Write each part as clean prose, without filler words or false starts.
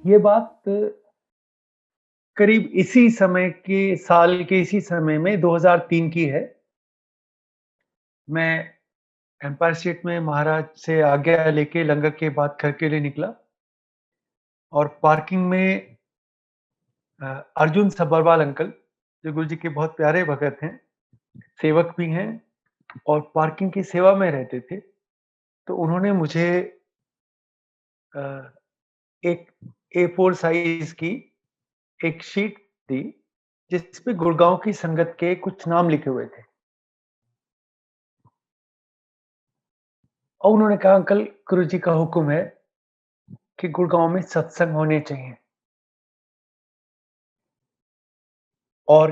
ये बात करीब इसी समय के साल के इसी समय में 2003 की है। मैं एम्पायर स्टेट में महाराज से आज्ञा लेके लंगर के बाद घर के लिए निकला और पार्किंग में अर्जुन सब्बरवाल अंकल, जो गुरुजी के बहुत प्यारे भगत हैं, सेवक भी हैं और पार्किंग की सेवा में रहते थे। तो उन्होंने मुझे अ, एक ए4 साइज़ की एक शीट दी, जिस पे गुड़गाँव की संगत के कुछ नाम लिखे हुए थे। और उन्होंने कहा, अंकल गुरुजी का हुक्म है कि गुड़गाँव में सत्संग होने चाहिए और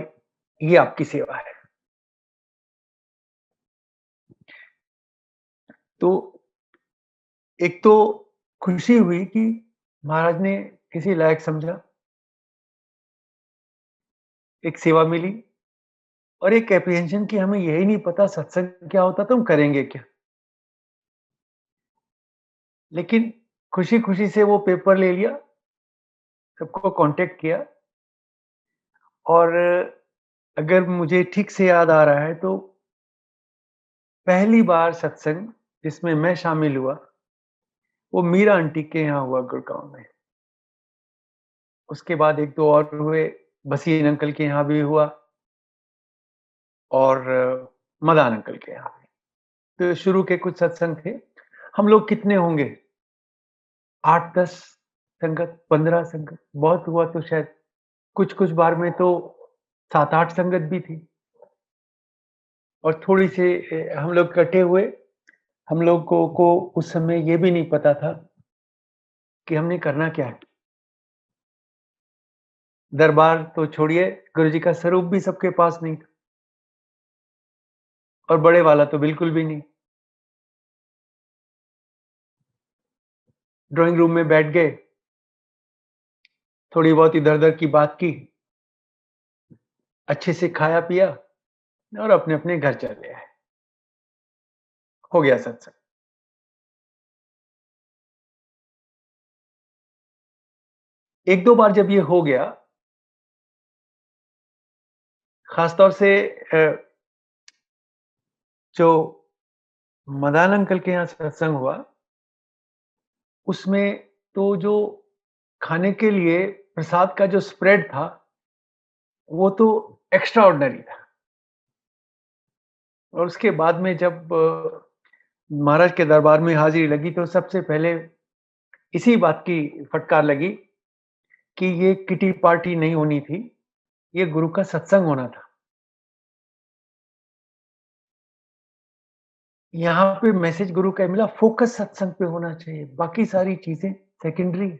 ये आपकी सेवा है। तो एक तो खुशी हुई कि महाराज ने किसी लायक समझा, एक सेवा मिली और एक एप्रीहेंशन कि हमें यही नहीं पता सत्संग क्या होता तो हम करेंगे क्या? लेकिन खुशी-खुशी से वो पेपर ले लिया, सबको कॉन्टैक्ट किया और अगर मुझे ठीक से याद आ रहा है तो पहली बार सत्संग जिसमें मैं शामिल हुआ, वो मीरा आंटी के यहाँ हुआ गुड़गाँव में। उसके बाद 1-2 और हुए, बसीन अंकल के यहाँ भी हुआ और मदान अंकल के यहाँ भी। तो शुरू के कुछ सत्संग थे। हम लोग कितने होंगे? 8-10 संगत, 15 संगत, बहुत हुआ तो शायद कुछ-कुछ बार में तो 7-8 संगत भी थी और थोड़ी-सी हम लोग इकट्ठे हुए। हम लोगों को उस समय ये भी नहीं पता था कि हमने करना क्या है। दरबार तो छोड़िए, गुरुजी का स्वरूप भी सबके पास नहीं था और बड़े वाला तो बिल्कुल भी नहीं। ड्राइंग रूम में बैठ गए, थोड़ी बहुत इधर-उधर की बात की, अच्छे से खाया-पिया और अपने-अपने घर चले आए। हो गया सत्संग। 1-2 बार जब ये हो गया, खास तौर से जो मदान अंकल के यहाँ सत्संग हुआ, उसमें तो जो खाने के लिए प्रसाद का जो स्प्रेड था, वो तो एक्स्ट्रा ऑर्डिनरी था और उसके बाद में जब महाराज के दरबार में हाज़िरी लगी तो सबसे पहले इसी बात की फटकार लगी कि ये किटी पार्टी नहीं होनी थी, ये गुरु का सत्संग होना था। यहाँ पे मैसेज गुरु का मिला, फोकस सत्संग पे होना चाहिए, बाकी सारी चीज़ें सेकेंडरी।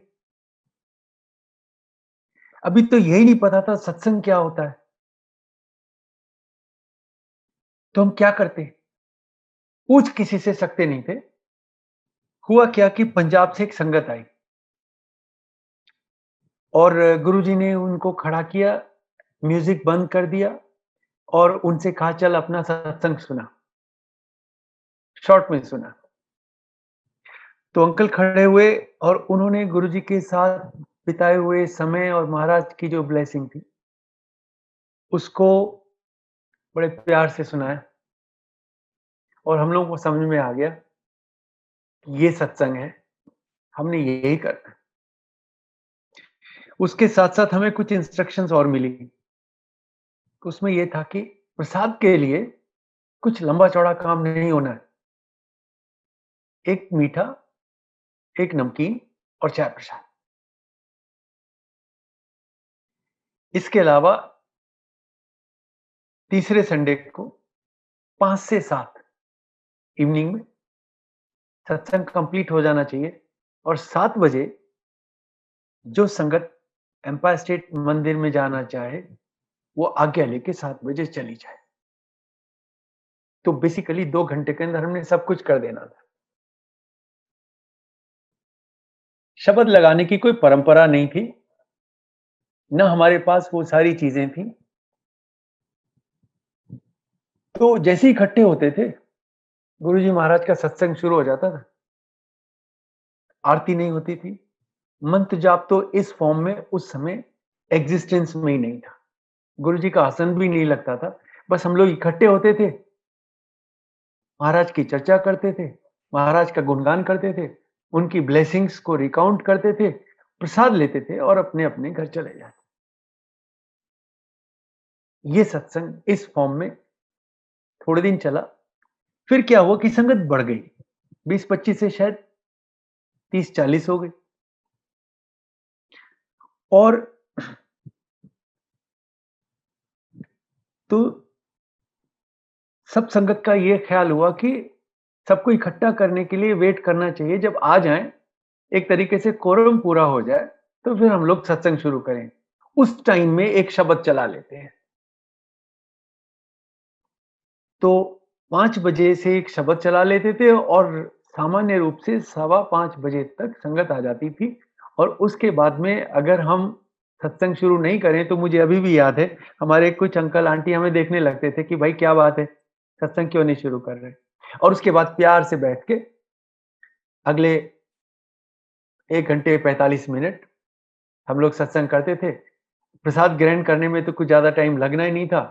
अभी तो यही नहीं पता था सत्संग क्या होता है, तो हम क्या करते? पूछ किसी से सकते नहीं थे। हुआ क्या कि पंजाब से एक संगत आई और गुरुजी ने उनको खड़ा किया, म्यूज़िक बंद कर दिया और उनसे कहा, चल अपना सत्संग सुना, शॉर्ट में सुना। तो अंकल खड़े हुए और उन्होंने गुरुजी के साथ बिताए हुए समय और महाराज की जो ब्लेसिंग थी, उसको बड़े प्यार से सुनाया और हम लोगों को समझ में आ गया कि ये सत्संग है, हमने यही करना है। उसके साथ-साथ हमें कुछ इंस्ट्रक्शंस और मिली। उसमें ये था कि प्रसाद के लिए कुछ लंबा-चौड़ा काम नहीं होना है। एक मीठा, एक नमकीन और चाय प्रसाद। इसके अलावा तीसरे संडे को 5 से 7 इवनिंग में सत्संग कंप्लीट हो जाना चाहिए और 7 बजे जो संगत एम्पायर स्टेट मंदिर में जाना चाहे, वो आज्ञा लेके 7 बजे चली जाए। तो बेसिकली 2 घंटे के अंदर हमने सब कुछ कर देना था। शब्द लगाने की कोई परंपरा नहीं थी, ना हमारे पास वो सारी चीज़ें थी। तो जैसे ही इकट्ठे होते थे, गुरुजी महाराज का सत्संग शुरू हो जाता था। आरती नहीं होती थी, मंत्र जाप तो इस फॉर्म में उस समय एग्जिस्टेंस में ही नहीं था। गुरुजी का आसन भी नहीं लगता था। बस हम लोग इकट्ठे होते थे, महाराज की चर्चा करते थे, महाराज का गुणगान करते थे, उनकी ब्लेसिंग्स को रिकाउंट करते थे, प्रसाद लेते थे और अपने-अपने घर चले जाते। ये सत्संग इस फॉर्म में थोड़े दिन चला, फिर क्या हुआ कि संगत बढ़ गई। 20-25 से शायद 30-40 हो गई और तो सब संगत का ये ख्याल हुआ कि सबको इकट्ठा करने के लिए वेट करना चाहिए, जब आ जाएँ, एक तरीके से कोरम पूरा हो जाए, तो फिर हम लोग सत्संग शुरू करें। उस टाइम में एक शब्द चला लेते हैं। तो 5 बजे से एक शब्द चला लेते थे और सामान्य रूप से सवा 5 बजे तक संगत आ जाती थी और उसके बाद में अगर हम सत्संग शुरू नहीं करें, तो मुझे अभी भी याद है, हमारे कुछ अंकल आंटी हमें देखने लगते थे कि भाई क्या बात है, सत्संग क्यों नहीं शुरू कर रहे? और उसके बाद प्यार से बैठ के अगले 1 घंटे 45 मिनट हम लोग सत्संग करते थे। प्रसाद ग्रहण करने में तो कुछ ज़्यादा टाइम लगना ही नहीं था।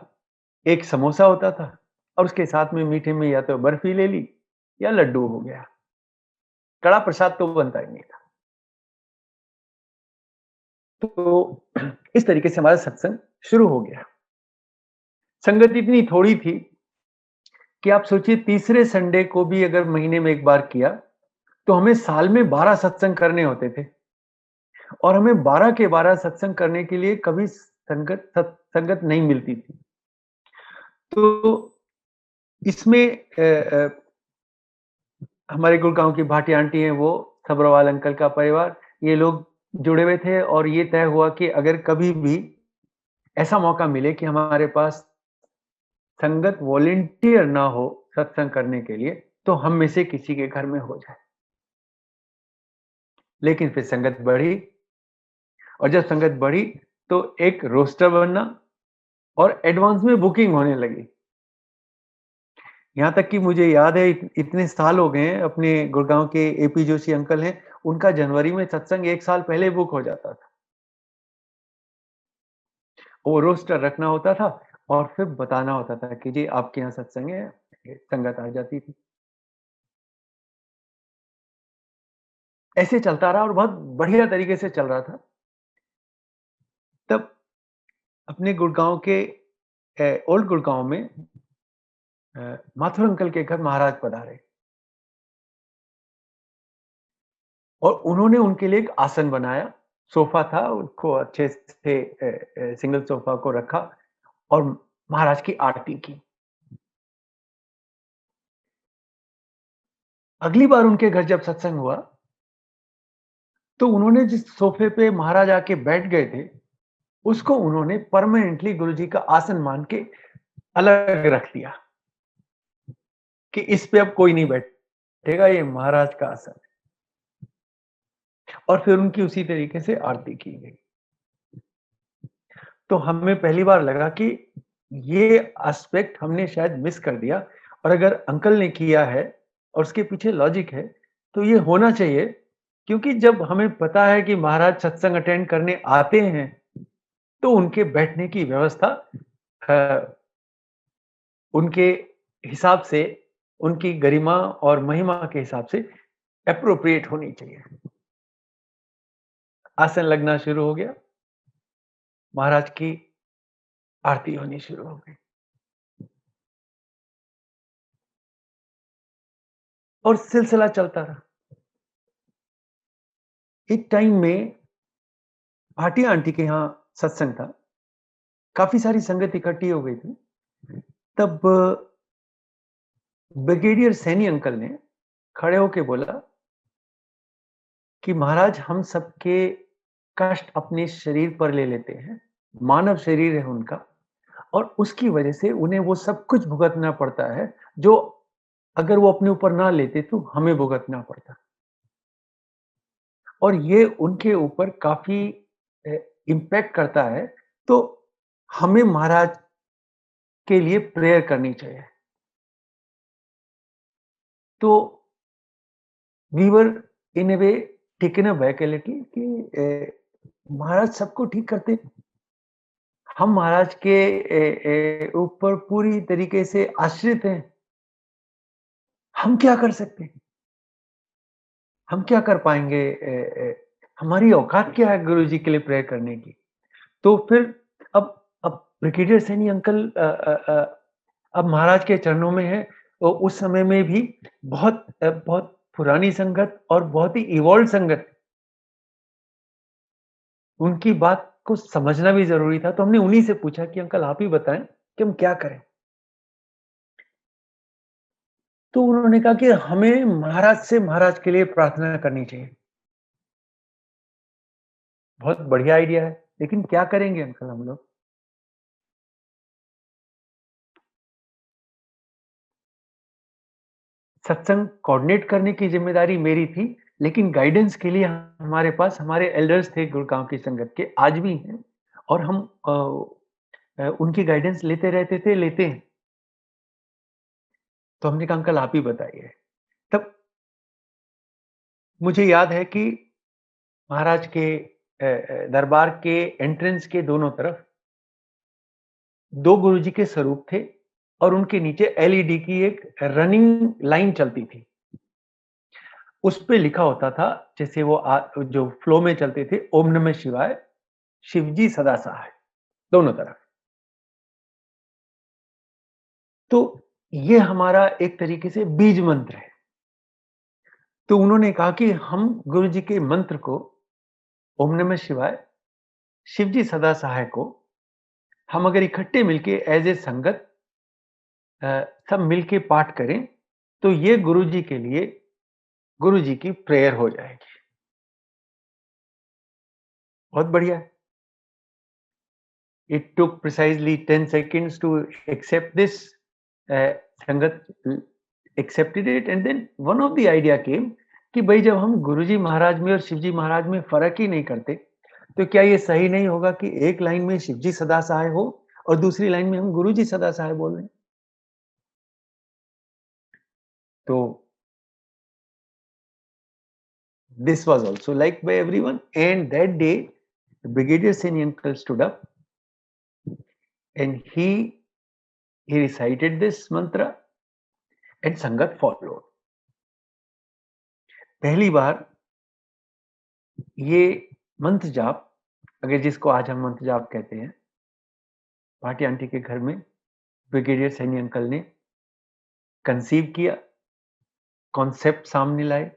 एक समोसा होता था और उसके साथ में मीठे में या तो बर्फी ले ली या लड्डू हो गया। कड़ा प्रसाद तो बनता ही नहीं था। तो इस तरीके से हमारा सत्संग शुरू हो गया। संगत इतनी थोड़ी थी कि आप सोचिए तीसरे संडे को भी अगर महीने में 1 बार किया, तो हमें साल में 12 सत्संग करने होते थे और हमें 12 के 12 सत्संग करने के लिए कभी संगत नहीं मिलती थी। तो इसमें हमारे गुड़गाँव की भाटी आंटी हैं वो, सब्रवाल अंकल का परिवार, ये लोग जुड़े हुए थे और ये तय हुआ कि अगर कभी भी ऐसा मौका मिले कि हमारे पास संगत वॉलंटियर ना हो सत्संग करने के लिए, तो हम में से किसी के घर में हो जाए। लेकिन फिर संगत बढ़ी और जब संगत बढ़ी, तो एक रोस्टर बनना और एडवांस में बुकिंग होने लगी। यहाँ तक कि मुझे याद है इतने साल हो गए हैं, अपने गुड़गाँव के एपी जोशी अंकल हैं, उनका जनवरी में सत्संग 1 साल पहले बुक हो जाता था। वो रोस्टर रखना होता था और फिर बताना होता था कि जी आपके यहाँ सत्संग है, संगत आ जाती थी। ऐसे चलता रहा और बहुत बढ़िया तरीके से चल रहा था। तब अपने गुड़गाँव के ओल्ड गुड़गाँव में माथुर अंकल के घर महाराज पधारे और उन्होंने उनके लिए एक आसन बनाया, सोफ़ा था, उसको अच्छे से सिंगल सोफ़ा को रखा और महाराज की आरती की। अगली बार उनके घर जब सत्संग हुआ, तो उन्होंने जिस सोफ़े पे महाराज आके बैठ गए थे, उसको उन्होंने परमानेंटली गुरुजी का आसन मान के अलग रख दिया कि इस पे अब कोई नहीं बैठेगा, ये महाराज का आसन है। और फिर उनकी उसी तरीके से आरती की गई। तो हमें पहली बार लगा कि ये एस्पेक्ट हमने शायद मिस कर दिया और अगर अंकल ने किया है और उसके पीछे लॉजिक है, तो ये होना चाहिए क्योंकि जब हमें पता है कि महाराज सत्संग अटेंड करने आते हैं, तो उनके बैठने की व्यवस्था अ, उनके हिसाब से, उनकी गरिमा और महिमा के हिसाब से एप्रोप्रिएट होनी चाहिए। आसन लगना शुरू हो गया, महाराज की आरती होनी शुरू हो गई और सिलसिला चलता रहा। एक टाइम में भाटिया आंटी के यहाँ सत्संग था, काफ़ी सारी संगत इकट्ठी हो गई थी। तब ब्रिगेडियर सैनी अंकल ने खड़े होके बोला कि महाराज हम सबके कष्ट अपने शरीर पर ले लेते हैं, मानव शरीर है उनका और उसकी वजह से उन्हें वो सब कुछ भुगतना पड़ता है, जो अगर वो अपने ऊपर ना लेते तो हमें भुगतना पड़ता और ये उनके ऊपर काफ़ी अ, इम्पैक्ट करता है, तो हमें महाराज के लिए प्रेयर करनी चाहिए। तो we were in a way taken aback a little कि महाराज सबको ठीक करते हैं। हम महाराज के ऊपर पूरी तरीके से आश्रित हैं। हम क्या कर सकते हैं? हम क्या कर पाएँगे? हमारी औकात क्या है गुरुजी के लिए प्रेयर करने की? तो फिर अब ब्रिगेडियर सैनी अंकल अब महाराज के चरणों में हैं। तो उस समय में भी बहुत पुरानी संगत और बहुत ही इवॉल्व्ड संगत, उनकी बात को समझना भी ज़रूरी था। तो हमने उन्हीं से पूछा कि अंकल आप ही बताएँ कि हम क्या करें? तो उन्होंने कहा कि हमें महाराज से महाराज के लिए प्रार्थना करनी चाहिए। बहुत बढ़िया आइडिया है, लेकिन क्या करेंगे अंकल हम लोग? सत्संग कोऑर्डिनेट करने की ज़िम्मेदारी मेरी थी, लेकिन गाइडेंस के लिए हमारे पास हमारे एल्डर्स थे गुड़गाँव की संगत के, आज भी हैं और हम उनकी गाइडेंस लेते रहते थे, लेते हैं। तो हमने कहा अंकल आप ही बताइए। तब मुझे याद है कि महाराज के दरबार के एंट्रेंस के दोनों तरफ 2 गुरुजी के स्वरूप थे और उनके नीचे एलईडी की एक रनिंग लाइन चलती थी। उस पे लिखा होता था, जैसे वो जो फ्लो में चलते थे, ओम नमः शिवाय, शिवजी सदा सहाय, दोनों तरफ। तो ये हमारा एक तरीके से बीज मंत्र है। तो उन्होंने कहा कि हम गुरुजी के मंत्र को, ओम नमः शिवाय, शिवजी सदा सहाय को, हम अगर इकट्ठे मिलके एज़ ए संगत सब मिलके पाठ करें, तो ये गुरुजी के लिए गुरुजी की प्रेयर हो जाएगी। बहुत बढ़िया। It took precisely 10 seconds to accept this. Sangat accepted it, and then one of the idea came कि भाई जब हम गुरुजी महाराज में और शिवजी महाराज में फ़र्क ही नहीं करते, तो क्या ये सही नहीं होगा कि एक लाइन में शिवजी सदा सहाय हो और दूसरी लाइन में हम गुरुजी सदा सहाय बोल रहे हैं? तो this was also liked by everyone, and that day Brigadier Seni uncle stood up and he recited this mantra and Sangat followed. पहली बार ये मंत्र जाप, अगर जिसको आज हम मंत्र जाप कहते हैं, भाटी आंटी के घर में ब्रिगेडियर सैनी अंकल ने कंसीव किया, कॉन्सेप्ट सामने लाए,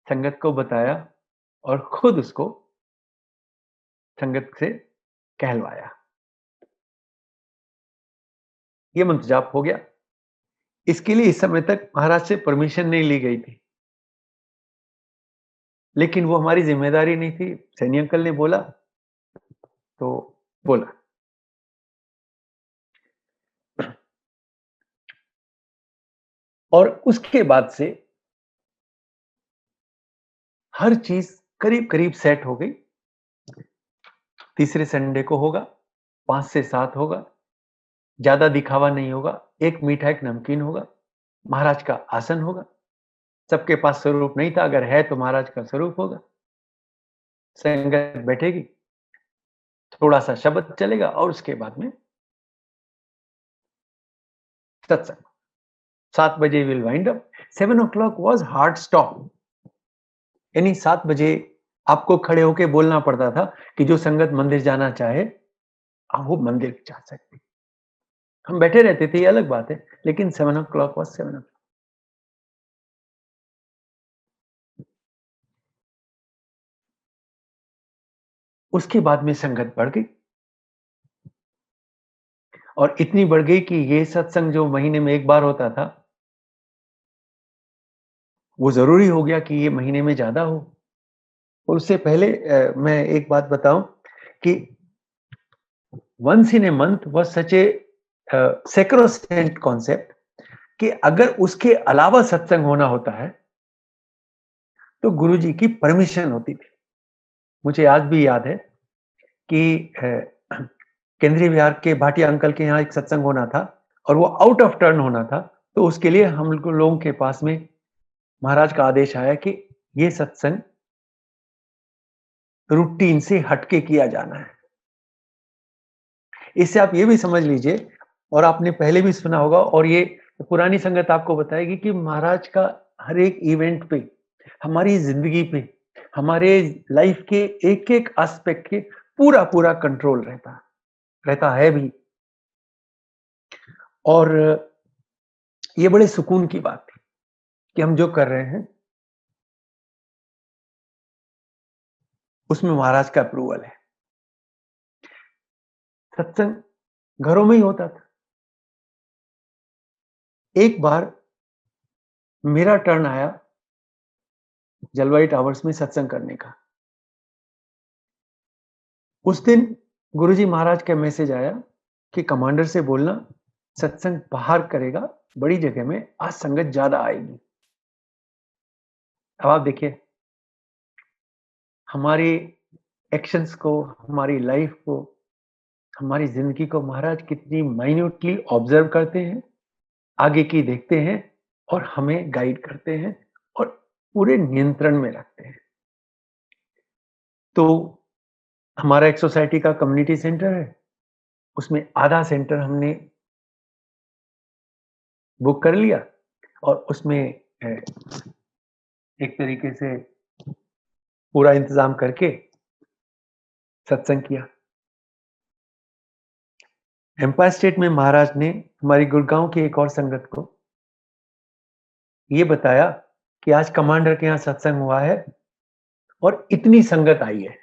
संगत को बताया और खुद उसको संगत से कहलवाया। ये मंत्र जाप हो गया। इसके लिए इस समय तक महाराज से परमिशन नहीं ली गई थी, लेकिन वो हमारी जिम्मेदारी नहीं थी। सैनी अंकल ने बोला तो बोला। और उसके बाद से हर चीज करीब करीब सेट हो गई। तीसरे संडे को होगा, 5 से 7 होगा, ज्यादा दिखावा नहीं होगा, एक मीठा एक नमकीन होगा, महाराज का आसन होगा। सबके पास स्वरूप नहीं था, अगर है तो महाराज का स्वरूप होगा। संगत बैठेगी, थोड़ा सा शब्द चलेगा और उसके बाद में सत्संग। 7 बजे will wind up. 7 o'clock was hard stop, यानी 7 बजे आपको खड़े होके बोलना पड़ता था कि जो संगत मंदिर जाना चाहे, वो मंदिर जा सकते। हम बैठे रहते थे, ये अलग बात है, लेकिन 7 o'clock वाज 7 o'clock। उसके बाद में संगत बढ़ गई और इतनी बढ़ गई कि ये सत्संग जो महीने में 1 बार होता था, वो ज़रूरी हो गया कि ये महीने में ज़्यादा हो। और उससे पहले मैं एक बात बताऊँ कि once in a month was such A sacrosanct concept कि अगर उसके अलावा सत्संग होना होता है, तो गुरुजी की परमिशन होती थी। मुझे आज भी याद है कि केंद्रीय विहार के भाटिया अंकल के यहाँ एक सत्संग होना था और वो आउट ऑफ टर्न होना था, तो उसके लिए हम लोगों के पास में महाराज का आदेश आया कि ये सत्संग रूटीन से हटके किया जाना है। इससे आप ये भी समझ लीजिए, और आपने पहले भी सुना होगा, और ये पुरानी संगत आपको बताएगी कि महाराज का हर एक इवेंट पे, हमारी ज़िंदगी पे, हमारे लाइफ के एक-एक एस्पेक्ट के पूरा-पूरा कंट्रोल रहता है भी। और ये बड़े सुकून की बात है कि हम जो कर रहे हैं, उसमें महाराज का अप्रूवल है। सत्संग घरों में ही होता था। एक बार मेरा टर्न आया जलवाई टावर्स में सत्संग करने का। उस दिन गुरुजी महाराज का मैसेज आया कि कमांडर से बोलना सत्संग बाहर करेगा, बड़ी जगह में, आज संगत ज्यादा आएगी। अब आप देखिए, हमारे एक्शंस को, हमारी लाइफ को, हमारी जिंदगी को महाराज कितनी माइन्यूटली ऑब्जर्व करते हैं, आगे की देखते हैं, और हमें गाइड करते हैं, और पूरे नियंत्रण में रखते हैं। तो हमारा एक सोसाइटी का कम्युनिटी सेंटर है, उसमें आधा सेंटर हमने बुक कर लिया, और उसमें एक तरीके से पूरा इंतजाम करके सत्संग किया। एम्पायर स्टेट में महाराज ने हमारी गुड़गांव की एक और संगत को ये बताया कि आज कमांडर के यहाँ सत्संग हुआ है और इतनी संगत आई है।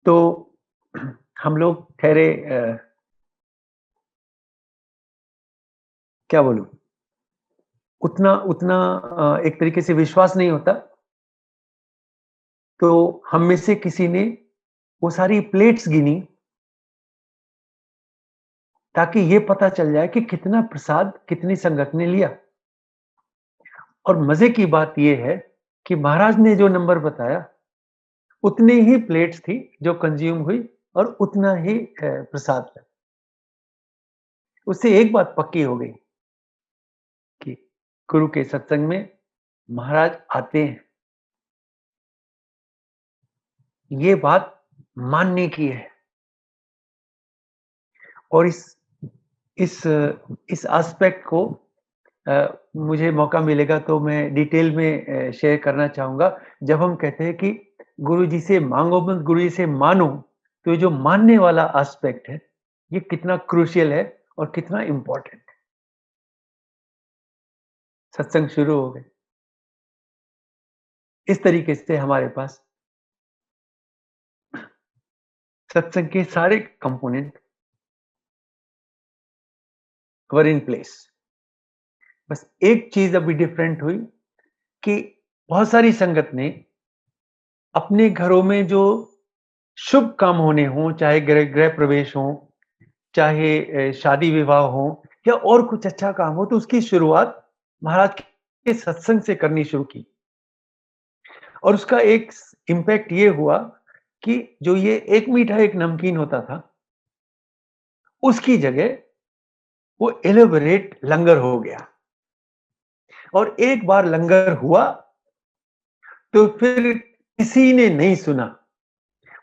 तो हम लोग ठहरे, क्या बोलूं, उतना उतना एक तरीके से विश्वास नहीं होता। तो हम में से किसी ने वो सारी प्लेट्स गिनी, ताकि ये पता चल जाए कि कितना प्रसाद कितनी संगत ने लिया। और मजे की बात यह है कि महाराज ने जो नंबर बताया, उतनी ही प्लेट्स थी जो कंज्यूम हुई, और उतना ही प्रसाद था। उससे एक बात पक्की हो गई कि गुरु के सत्संग में महाराज आते हैं। ये बात मानने की है। और इस इस एस्पेक्ट को मुझे मौका मिलेगा तो मैं डिटेल में शेयर करना चाहूंगा। जब हम कहते हैं कि गुरु जी से मांगो मत, गुरु जी से मानो, तो ये जो मानने वाला एस्पेक्ट है, ये कितना क्रूशियल है और कितना इंपॉर्टेंट है। सत्संग शुरू हो गए। इस तरीके से हमारे पास सत्संग के सारे कंपोनेंट वर इन प्लेस। बस एक चीज अभी डिफरेंट हुई कि बहुत सारी संगत ने अपने घरों में जो शुभ काम होने हों, चाहे गृह प्रवेश हो, चाहे शादी विवाह हो, या और कुछ अच्छा काम हो, तो उसकी शुरुआत महाराज के सत्संग से करनी शुरू की। और उसका एक इम्पैक्ट ये हुआ कि जो ये एक मीठा एक नमकीन होता था, उसकी जगह वो एलेबोरेट लंगर हो गया। और एक बार लंगर हुआ तो फिर किसी ने नहीं सुना,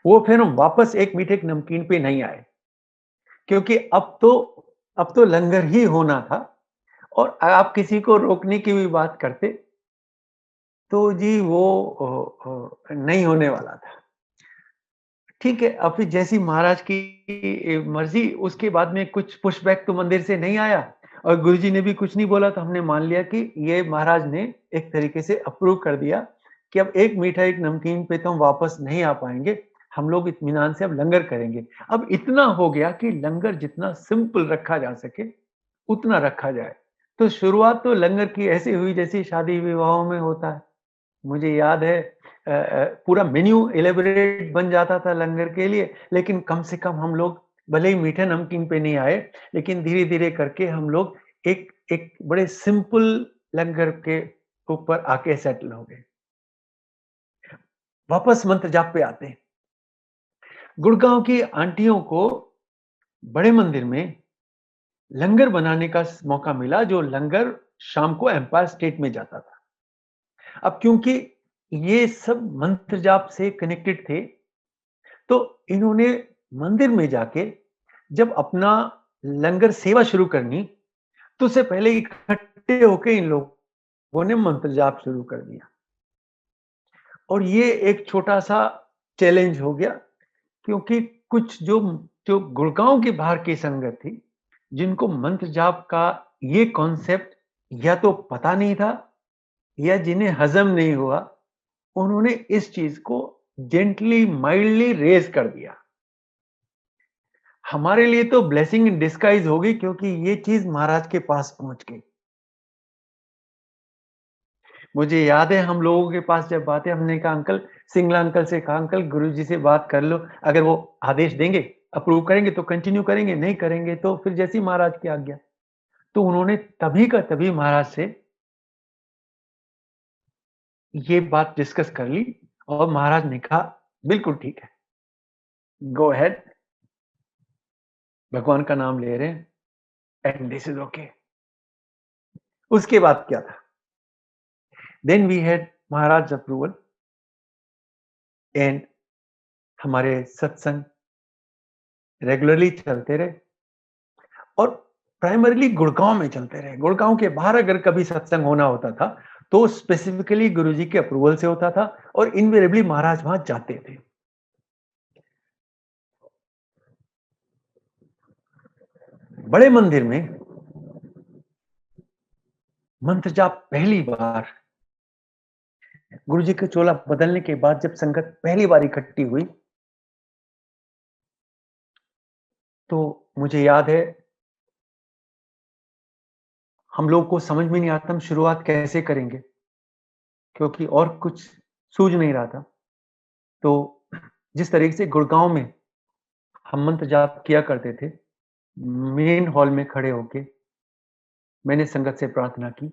वो फिर हम वापस एक मीठे एक नमकीन पे नहीं आए, क्योंकि अब तो लंगर ही होना था। और आप किसी को रोकने की भी बात करते, तो जी वो नहीं होने वाला था। ठीक है, अब फिर जैसी महाराज की मर्जी, उसके बाद में कुछ पुशबैक तो मंदिर से नहीं आया, और गुरुजी ने भी कुछ नहीं बोला, तो हमने मान लिया कि ये महाराज ने एक तरीके से अप्रूव कर दिया कि अब एक मीठा एक नमकीन पे तो हम वापस नहीं आ पाएंगे, हम लोग इत्मीनान से अब लंगर करेंगे। अब इतना हो गया कि लंगर जितना सिंपल रखा जा सके उतना रखा जाए। तो शुरुआत तो लंगर की ऐसी हुई जैसी शादी विवाहों में होता है। मुझे याद है पूरा मेन्यू इलेबोरेट बन जाता था लंगर के लिए, लेकिन कम से कम हम लोग भले ही मीठे नमकीन पे नहीं आए, लेकिन धीरे-धीरे करके हम लोग एक एक बड़े सिंपल लंगर के ऊपर आके सेटल हो गए। वापस मंत्र जाप पे आते हैं। गुड़गांव की आंटियों को बड़े मंदिर में लंगर बनाने का मौका मिला, जो लंगर शाम को एम्पायर स्टेट में जाता था। अब क्योंकि ये सब मंत्र जाप से कनेक्टेड थे। तो इन्होंने मंदिर में जाके जब अपना लंगर सेवा शुरू करनी, तो उससे पहले इकट्ठे होके इन लोगों ने मंत्र जाप शुरू कर दिया। और ये एक छोटा-सा चैलेंज हो गया, क्योंकि कुछ जो जो गुड़गाँव के बाहर की संगत थी, जिनको मंत्र जाप का ये कॉन्सेप्ट या तो पता नहीं था या जिन्हें हज़म नहीं हुआ, उन्होंने इस चीज़ को जेंटली, माइल्डली रेज़ कर दिया। हमारे लिए तो ब्लेसिंग इन डिस्गाइज़ हो गई, क्योंकि ये चीज़ महाराज के पास पहुँच गई। मुझे याद है हम लोगों के पास जब आते हमने कहा अंकल, सिंगला अंकल से कहा अंकल गुरुजी से बात कर लो, अगर वो आदेश देंगे, अप्रूव करेंगे तो कंटिन्यू करेंगे, नहीं करेंगे तो फिर जैसी महाराज की आज्ञा। तो उन्होंने तभी का तभी महाराज से ये बात डिस्कस कर ली और महाराज ने कहा बिल्कुल ठीक है, गो अहेड, भगवान का नाम ले रहे हैं एंड दिस इज ओके। उसके बाद क्या था, then we had Maharaj approval and हमारे सत्संग रेगुलरली चलते रहे और प्राइमरीली गुड़गांव में चलते रहे। गुड़गांव के बाहर अगर कभी सत्संग होना होता था तो स्पेसिफिकली गुरुजी के अप्रूवल से होता था और इनवेरिएबली महाराज वहां जाते थे। बड़े मंदिर में मंत्र जाप पहली बार गुरुजी के चोला बदलने के बाद जब संगत पहली बार इकट्ठी हुई, तो मुझे याद है हम लोग को समझ में नहीं आता हम शुरुआत कैसे करेंगे, क्योंकि और कुछ सूझ नहीं रहा था। तो जिस तरीके से गुड़गांव में हम मंत्र जाप किया करते थे, मेन हॉल में खड़े होके मैंने संगत से प्रार्थना की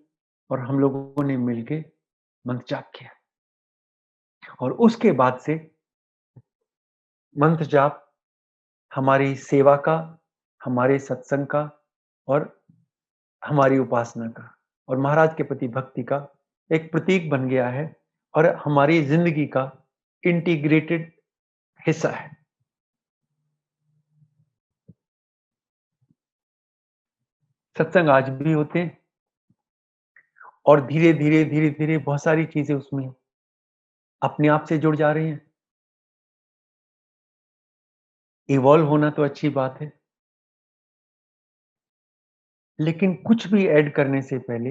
और हम लोगों ने मिलके मंत्र जाप किया और उसके बाद से मंत्र जाप हमारी सेवा का, हमारे सत्संग का और हमारी उपासना का और महाराज के प्रति भक्ति का एक प्रतीक बन गया है और हमारी जिंदगी का इंटीग्रेटेड हिस्सा है। सत्संग आज भी होते हैं और धीरे-धीरे बहुत सारी चीजें उसमें अपने आप से जुड़ जा रही हैं। इवॉल्व होना तो अच्छी बात है, लेकिन कुछ भी ऐड करने से पहले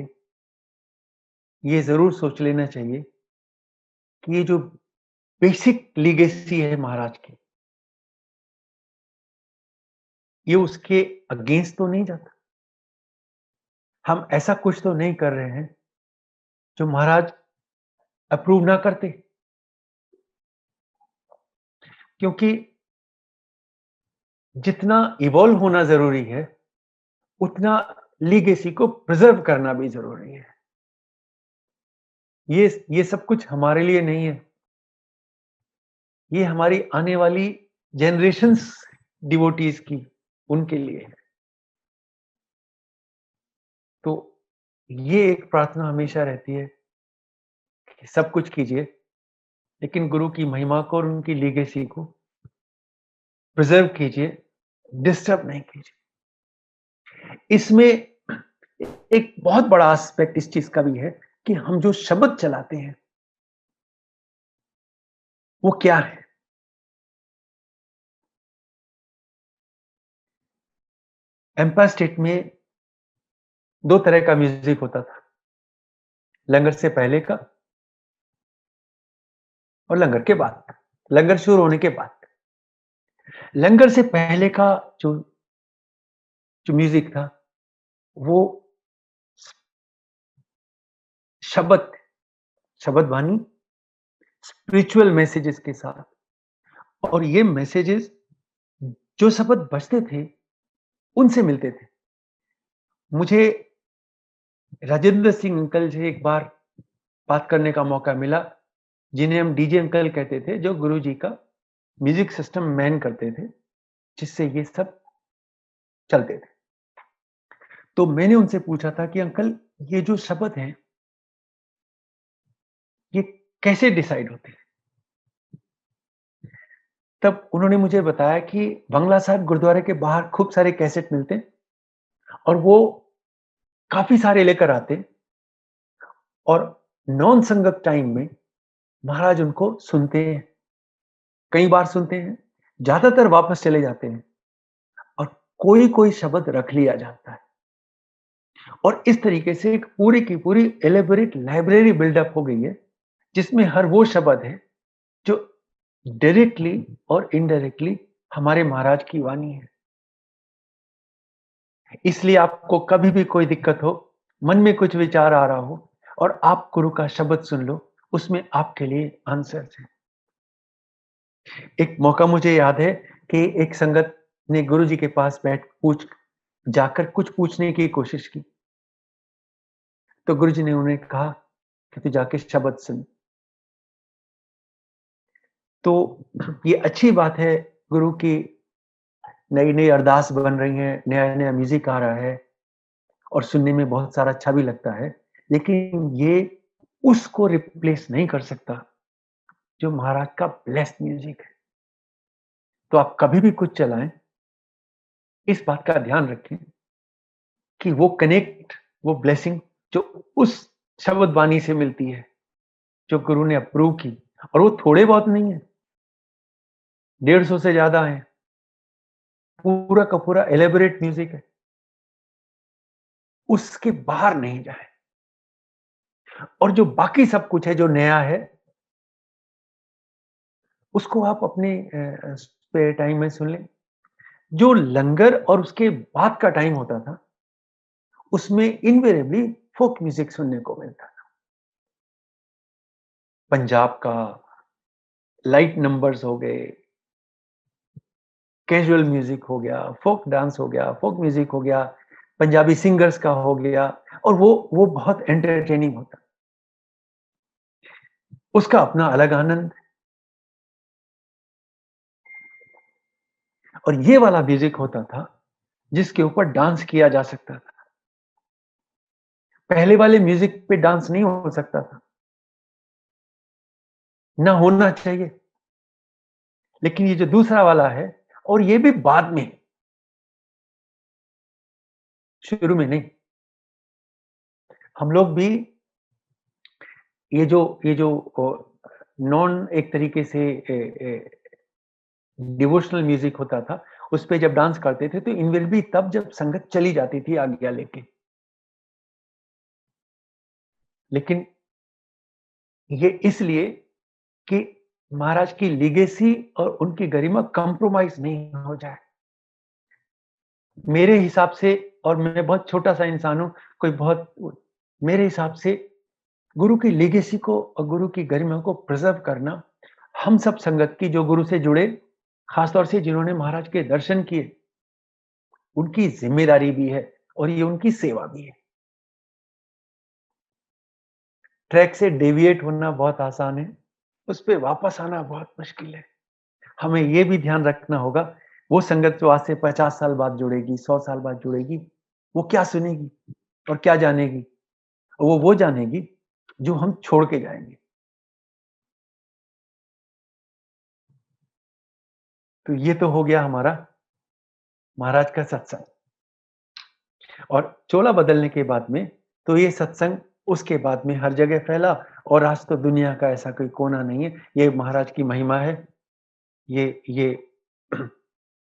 ये ज़रूर सोच लेना चाहिए कि ये जो बेसिक लीगेसी है महाराज की, ये उसके अगेंस्ट तो नहीं जाता। हम ऐसा कुछ तो नहीं कर रहे हैं जो महाराज अप्रूव ना करते, क्योंकि जितना इवॉल्व होना ज़रूरी है, उतना लीगेसी को प्रिज़र्व करना भी ज़रूरी है। ये सब कुछ हमारे लिए नहीं है, ये हमारी आने वाली जनरेशंस डिवोटीज़ की, उनके लिए है। तो ये एक प्रार्थना हमेशा रहती है कि सब कुछ कीजिए, लेकिन गुरु की महिमा को और उनकी लीगेसी को प्रिज़र्व कीजिए, डिस्टर्ब नहीं कीजिए। इसमें एक बहुत बड़ा एस्पेक्ट इस चीज़ का भी है कि हम जो शब्द चलाते हैं, वो क्या है? एम्पायर स्टेट में 2 तरह का म्यूज़िक होता था, लंगर से पहले का और लंगर के बाद का, लंगर शुरू होने के बाद। लंगर से पहले का जो जो म्यूज़िक था, वो शब्द शब्द वाणी, स्पिरिचुअल मैसेजेस के साथ और ये मैसेजेस जो शब्द बजते थे, उनसे मिलते थे। मुझे राजेंद्र सिंह अंकल से एक बार बात करने का मौका मिला, जिन्हें हम डीजे अंकल कहते थे, जो गुरुजी का म्यूज़िक सिस्टम मैन करते थे, जिससे ये सब चलते थे। तो मैंने उनसे पूछा था कि अंकल ये जो शब्द हैं, ये कैसे डिसाइड होते हैं? तब उन्होंने मुझे बताया कि बंगला साहिब गुरुद्वारे के बाहर खूब सारे कैसेट मिलते हैं और वो काफ़ी सारे लेकर आते हैं और नॉन संगत टाइम में महाराज उनको सुनते हैं, कई बार सुनते हैं, ज़्यादातर वापस चले जाते हैं और कोई-कोई शब्द रख लिया जाता है और इस तरीके से एक पूरी की पूरी एलेबोरेट लाइब्रेरी बिल्डअप हो गई है, जिसमें हर वो शब्द है, जो डायरेक्टली और इनडायरेक्टली हमारे महाराज की वाणी है। इसलिए आपको कभी भी कोई दिक्कत हो, मन में कुछ विचार आ रहा हो और आप गुरु का शब्द सुन लो, उसमें आपके लिए आंसर्स हैं। एक मौका मुझे याद है कि एक संगत ने गुरुजी के पास जाकर कुछ पूछने की कोशिश की। तो गुरुजी ने उन्हें कहा कि तू जाके शब्द सुन। तो ये अच्छी बात है गुरु की नई-नई अरदास बन रही हैं, नया-नया म्यूज़िक आ रहा है और सुनने में बहुत सारा अच्छा भी लगता है। लेकिन ये उसको रिप्लेस नहीं कर सकता, जो महाराज का ब्लेस्ड म्यूज़िक है। तो आप कभी भी कुछ चलाएँ, इस बात का ध्यान रखें कि वो ब्लेसिंग जो उस शब्द वाणी से मिलती है, जो गुरु ने अप्रूव की और वो थोड़े बहुत नहीं है, 150 से ज़्यादा हैं। पूरा का पूरा एलेबोरेट म्यूज़िक है। उसके बाहर नहीं जाएँ और जो बाकी सब कुछ है, जो नया है, उसको आप अपने स्पेयर टाइम में सुन लें। जो लंगर और उसके बाद का टाइम होता था, उसमें इनवेरिएबली फ़ोक म्यूज़िक सुनने को मिलता था। पंजाब का लाइट नंबर्स हो गए, कैजुअल म्यूज़िक हो गया, फ़ोक डांस हो गया, फ़ोक म्यूज़िक हो गया, पंजाबी सिंगर्स का हो गया और वो बहुत एंटरटेनिंग होता। उसका अपना अलग आनंद और ये वाला म्यूज़िक होता था, जिसके ऊपर डांस किया जा सकता था। पहले वाले म्यूज़िक पे डांस नहीं हो सकता था, ना होना चाहिए। लेकिन ये जो दूसरा वाला है और ये भी बाद में, शुरू में नहीं। हम लोग भी ये जो नॉन एक तरीके से डिवोशनल म्यूज़िक होता था, उस पे जब डांस करते थे तो इनविजिबली तब जब संगत चली जाती थी आज्ञा लेके। लेकिन ये इसलिए कि महाराज की लीगेसी और उनकी गरिमा कंप्रोमाइज़ नहीं हो जाए। मेरे हिसाब से और मैं बहुत छोटा-सा इंसान हूँ, कोई बहुत मेरे हिसाब से गुरु की लीगेसी को और गुरु की गरिमा को प्रिज़र्व करना, हम सब संगत की जो गुरु से जुड़े, ख़ास तौर से जिन्होंने महाराज के दर्शन किए, उनकी ज़िम्मेदारी भी है और ये उनकी सेवा भी है। ट्रैक से डेविएट होना बहुत आसान है, उस पे वापस आना बहुत मुश्किल है। हमें ये भी ध्यान रखना होगा, वो संगत जो आज से 50 साल बाद जुड़ेगी, 100 साल बाद जुड़ेगी, वो क्या सुनेगी और क्या जानेगी? वो जानेगी जो हम छोड़ के जाएँगे। तो ये तो हो गया हमारा महाराज का सत्संग और चोला बदलने के बाद में, तो ये सत्संग उसके बाद में हर जगह फैला और आज तो दुनिया का ऐसा कोई कोना नहीं है। ये महाराज की महिमा है। ये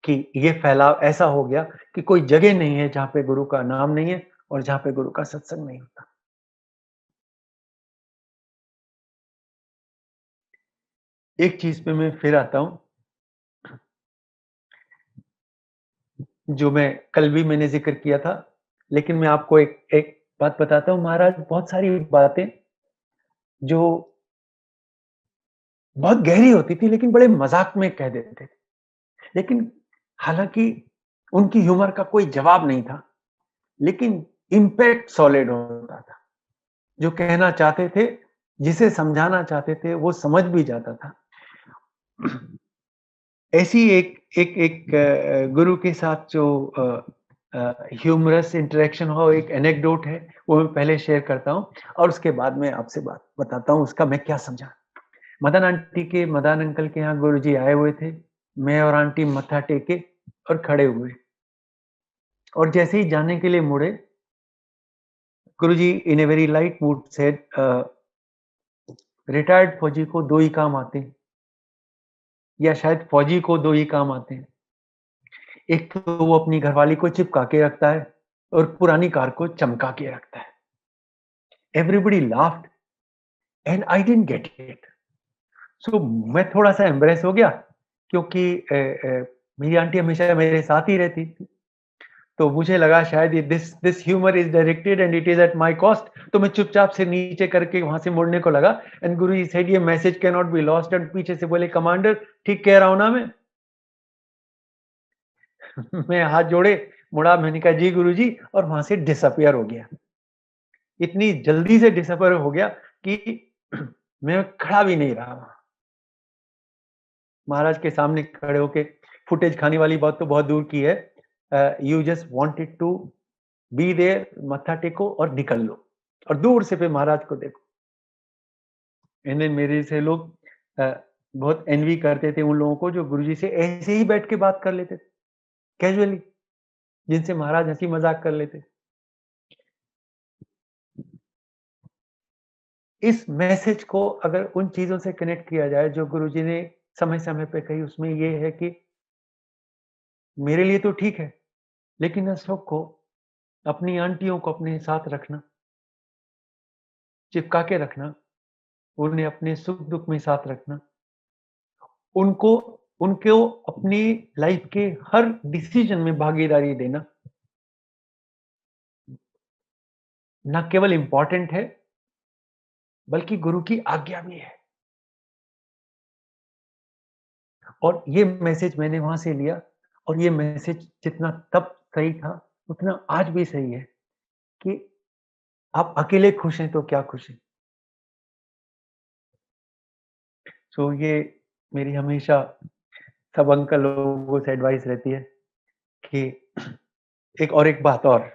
कि ये फैलाव ऐसा हो गया कि कोई जगह नहीं है जहाँ पे गुरु का नाम नहीं है और जहाँ पे गुरु का सत्संग नहीं होता। एक चीज़ पे मैं फिर आता हूँ, जो मैं कल भी मैंने ज़िक्र किया था, लेकिन मैं आपको एक एक बात बताता हूँ, महाराज बहुत सारी बातें जो बहुत गहरी होती थी, लेकिन बड़े मज़ाक में कह देते थे। लेकिन हालाँकि उनकी ह्यूमर का कोई जवाब नहीं था, लेकिन इम्पैक्ट सॉलिड होता था। जो कहना चाहते थे, जिसे समझाना चाहते थे, वो समझ भी जाता था। ऐसी एक एक एक गुरु के साथ जो ह्यूमरस इंटरेक्शन हो, एक एनेक्डोट है, वो मैं पहले शेयर करता हूँ और उसके बाद मैं आपसे बात बताता हूँ उसका मैं क्या समझा। मदन अंकल के यहाँ गुरुजी आए हुए थे। मैं और आंटी मत्था टेके और खड़े हुए और जैसे ही जाने के लिए मुड़े, Guruji in a very light mood said, retired फौजी को 2 ही काम आते हैं या शायद फौजी को 2 ही काम आते हैं। एक तो वो अपनी घरवाली को चिपका के रखता है और पुरानी कार को चमका के रखता है। Everybody laughed and I didn't get it. So मैं थोड़ा-सा एम्बैरेस हो गया क्योंकि मेरी आंटी हमेशा मेरे साथ ही रहती थी। तो मुझे लगा शायद ये this this humour is directed and it is at my cost. तो मैं चुपचाप से नीचे करके वहाँ से मुड़ने को लगा एंड गुरुजी सेड ये message can not be lost and पीछे से बोले कमांडर ठीक कह रहा हूँ ना मैं? मैं हाथ जोड़े मुड़ा, मैंने कहा जी गुरुजी और वहाँ से डिसअपियर हो गया। इतनी जल्दी से डिसअपियर हो गया कि मैं खड़ा भी नहीं रहा वहाँ। महाराज के सामने खड़े होके फुटेज खाने वाली बात तो बहुत दूर की है। You just wanted to be there, मत्था टेको और निकल लो और दूर से फिर महाराज को देखो। एंड मेरे से लोग बहुत एनवी करते थे उन लोगों को जो गुरुजी से ऐसे ही बैठ के बात कर लेते थे, कैजुअली, जिनसे महाराज हँसी मज़ाक कर लेते। इस मैसेज को अगर उन चीज़ों से कनेक्ट किया जाए जो गुरुजी ने समय-समय पे कही, उसमें ये है कि मेरे लिए तो ठीक है, लेकिन इस सबको अपनी आंटियों को अपने साथ रखना, चिपका के रखना, उन्हें अपने सुख-दुःख में साथ रखना, उनको उनको अपनी लाइफ के हर डिसीजन में भागीदारी देना, ना केवल इम्पोर्टेंट है, बल्कि गुरु की आज्ञा भी है। और ये मैसेज मैंने वहाँ से लिया और ये मैसेज जितना तब सही था, उतना आज भी सही है कि आप अकेले खुश हैं तो क्या खुश हैं। सो ये मेरी हमेशा सब अंकल लोगों से एडवाइस रहती है कि एक बात और,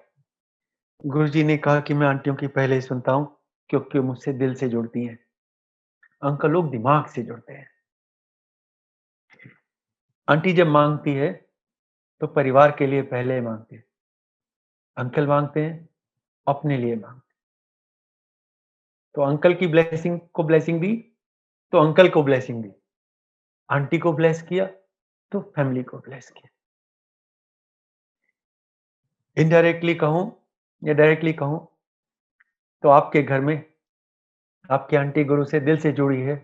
गुरुजी ने कहा कि मैं आंटियों की पहले ही सुनता हूँ क्योंकि मुझसे दिल से जुड़ती हैं। अंकल लोग दिमाग से जुड़ते हैं। आंटी जब माँगती है, तो परिवार के लिए पहले माँगती है। अंकल माँगते हैं, अपने लिए माँगते हैं। तो अंकल की ब्लेसिंग को ब्लेसिंग दी, तो अंकल को ब्लेसिंग दी। आंटी को ब्लेस किया, तो फैमिली को ब्लेस किया। इनडायरेक्टली कहूँ या डायरेक्टली कहूँ, तो आपके घर में आपकी आंटी गुरु से दिल से जुड़ी है,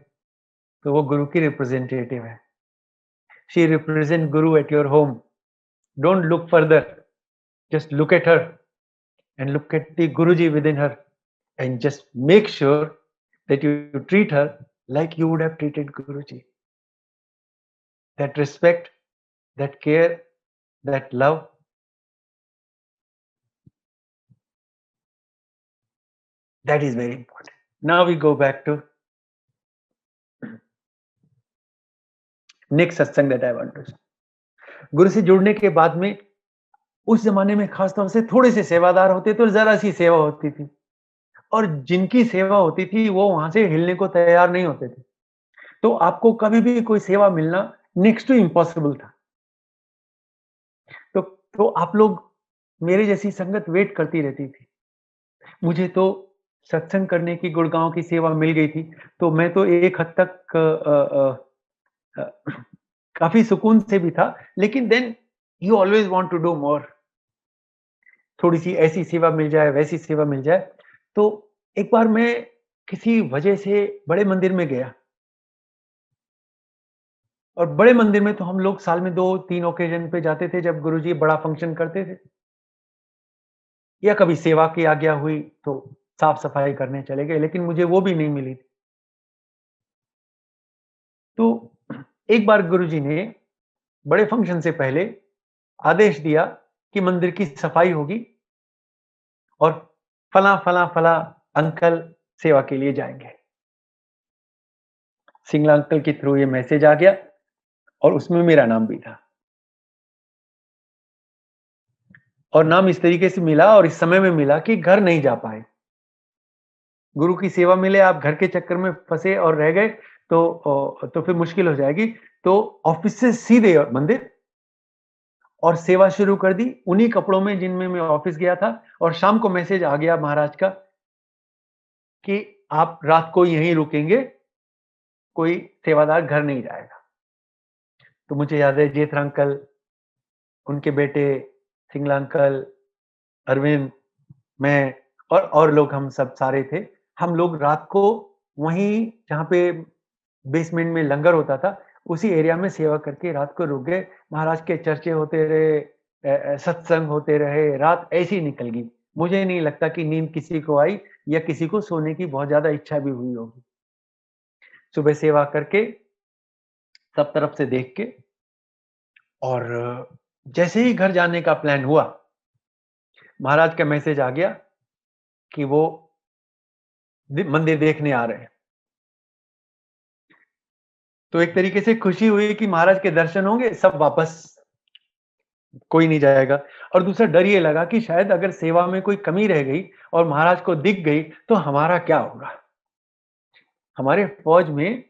तो वो गुरु की रिप्रेजेंटेटिव है। She represent Guru at your home. Don't look further, just look at her and look at the Guruji within her and just make sure that you treat her like you would have treated Guruji. That respect, that care, that love, that is very important. Now we go back to next satsang that I want to say. गुरु से जुड़ने के बाद में उस जमाने में खास तौर से थोड़े से सेवादार होते तो जरा सी सेवा होती थी और जिनकी सेवा होती थी वो वहां से हिलने को तैयार नहीं होते थे। तो आपको कभी भी कोई सेवा मिलना नेक्स्ट टू इम्पॉसिबल था। तो तो आप लोग मेरे जैसी संगत वेट करती रहती थी। मुझे तो सत्संग करने की गुड़गाँव की सेवा मिल गई थी, तो मैं तो एक हद तक काफ़ी सुकून से भी था, लेकिन then you always want to do more. थोड़ी-सी ऐसी सेवा मिल जाए, वैसी सेवा मिल जाए। तो एक बार मैं किसी वजह से बड़े मंदिर में गया और बड़े मंदिर में तो हम लोग साल में 2-3 ओकेज़न पे जाते थे जब गुरुजी बड़ा फंक्शन करते थे। या कभी सेवा की आज्ञा हुई तो साफ-सफाई करने चले गए, लेकिन मुझे वो भी नहीं मिली। तो एक बार गुरुजी ने बड़े फंक्शन से पहले आदेश दिया कि मंदिर की सफाई होगी और फलाँ, फलाँ, फलाँ अंकल सेवा के लिए जाएँगे। सिंगला अंकल के थ्रू ये मैसेज आ गया और उसमें मेरा नाम भी था। और नाम इस तरीके से मिला और इस समय में मिला कि घर नहीं जा पाए। गुरु की सेवा मिले, आप घर के चक्कर में फँसे और रह गए, तो फिर मुश्किल हो जाएगी। तो ऑफ़िस से सीधे मंदिर और सेवा शुरू कर दी, उन्हीं कपड़ों में जिनमें मैं ऑफ़िस गया था और शाम को मैसेज आ गया महाराज का कि आप रात को यहीं रुकेंगे, कोई सेवादार घर नहीं जाएगा। तो मुझे याद है जेठा अंकल, उनके बेटे सिंगला अंकल, अरविंद, मैं और लोग हम सब सारे थे। हम लोग रात को वहीं जहाँ पे बेसमेंट में लंगर होता था, उसी एरिया में सेवा करके रात को रुक गए। महाराज के चर्चे होते रहे, सत्संग होते रहे, रात ऐसी निकल गई। मुझे नहीं लगता कि नींद किसी को आई या किसी को सोने की बहुत ज़्यादा इच्छा भी हुई होगी। सुबह सेवा करके, सब तरफ से देख के और जैसे ही घर जाने का प्लान हुआ, महाराज का मैसेज आ गया कि वो मंदिर देखने आ रहे हैं। तो एक तरीके से खुशी हुई कि महाराज के दर्शन होंगे, सब वापस, कोई नहीं जाएगा। और दूसरा डर ये लगा कि शायद अगर सेवा में कोई कमी रह गई और महाराज को दिख गई, तो हमारा क्या होगा? हमारे फौज में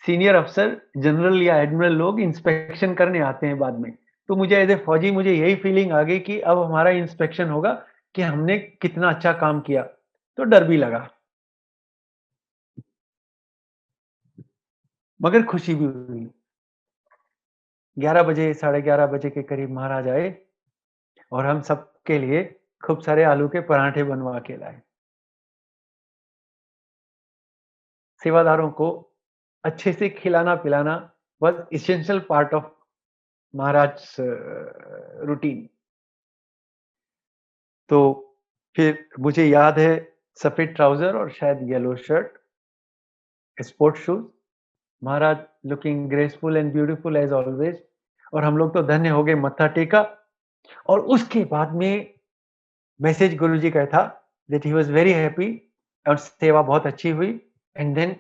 सीनियर अफ़सर, जनरल या एडमिरल लोग इंस्पेक्शन करने आते हैं बाद में। तो मुझे एज़ ए फौजी मुझे यही फीलिंग आ गई कि अब हमारा इंस्पेक्शन होगा कि हमने कितना अच्छा काम किया। तो डर भी लगा, मगर खुशी भी हुई। 11 बजे, साढ़े 11 बजे के करीब महाराज आए और हम सबके लिए खूब सारे आलू के पराठे बनवा के लाए। सेवादारों को अच्छे से खिलाना-पिलाना was essential part of Maharaj routine. तो फिर मुझे याद है सफ़ेद ट्राउज़र और शायद yellow shirt, sports shoes, Maharaj looking graceful and beautiful as always और हम लोग तो धन्य हो गए, मत्था टेका और उसके बाद में मैसेज गुरुजी का था that he was very happy और सेवा बहुत अच्छी हुई and then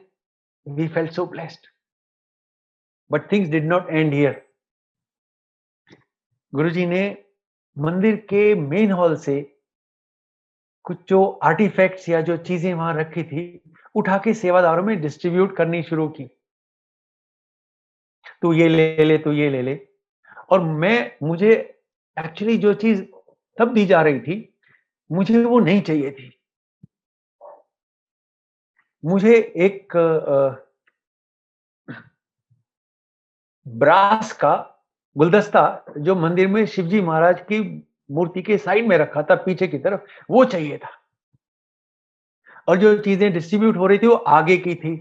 we felt so blessed but things did not end here. Guruji ने मंदिर के मेन हॉल से कुछ जो आर्टिफैक्ट्स या जो चीजें वहां रखी थी, उठा के सेवादारों में डिस्ट्रीब्यूट करनी शुरू की। तू ये ले ले, तू ये ले ले। और मुझे एक्चुअली जो चीज तब दी जा रही थी, मुझे वो नहीं चाहिए थी। मुझे एक ब्रास का गुलदस्ता जो मंदिर में शिवजी महाराज की मूर्ति के साइड में रखा था पीछे की तरफ, वो चाहिए था। और जो चीजें डिस्ट्रीब्यूट हो रही थी वो आगे की थी।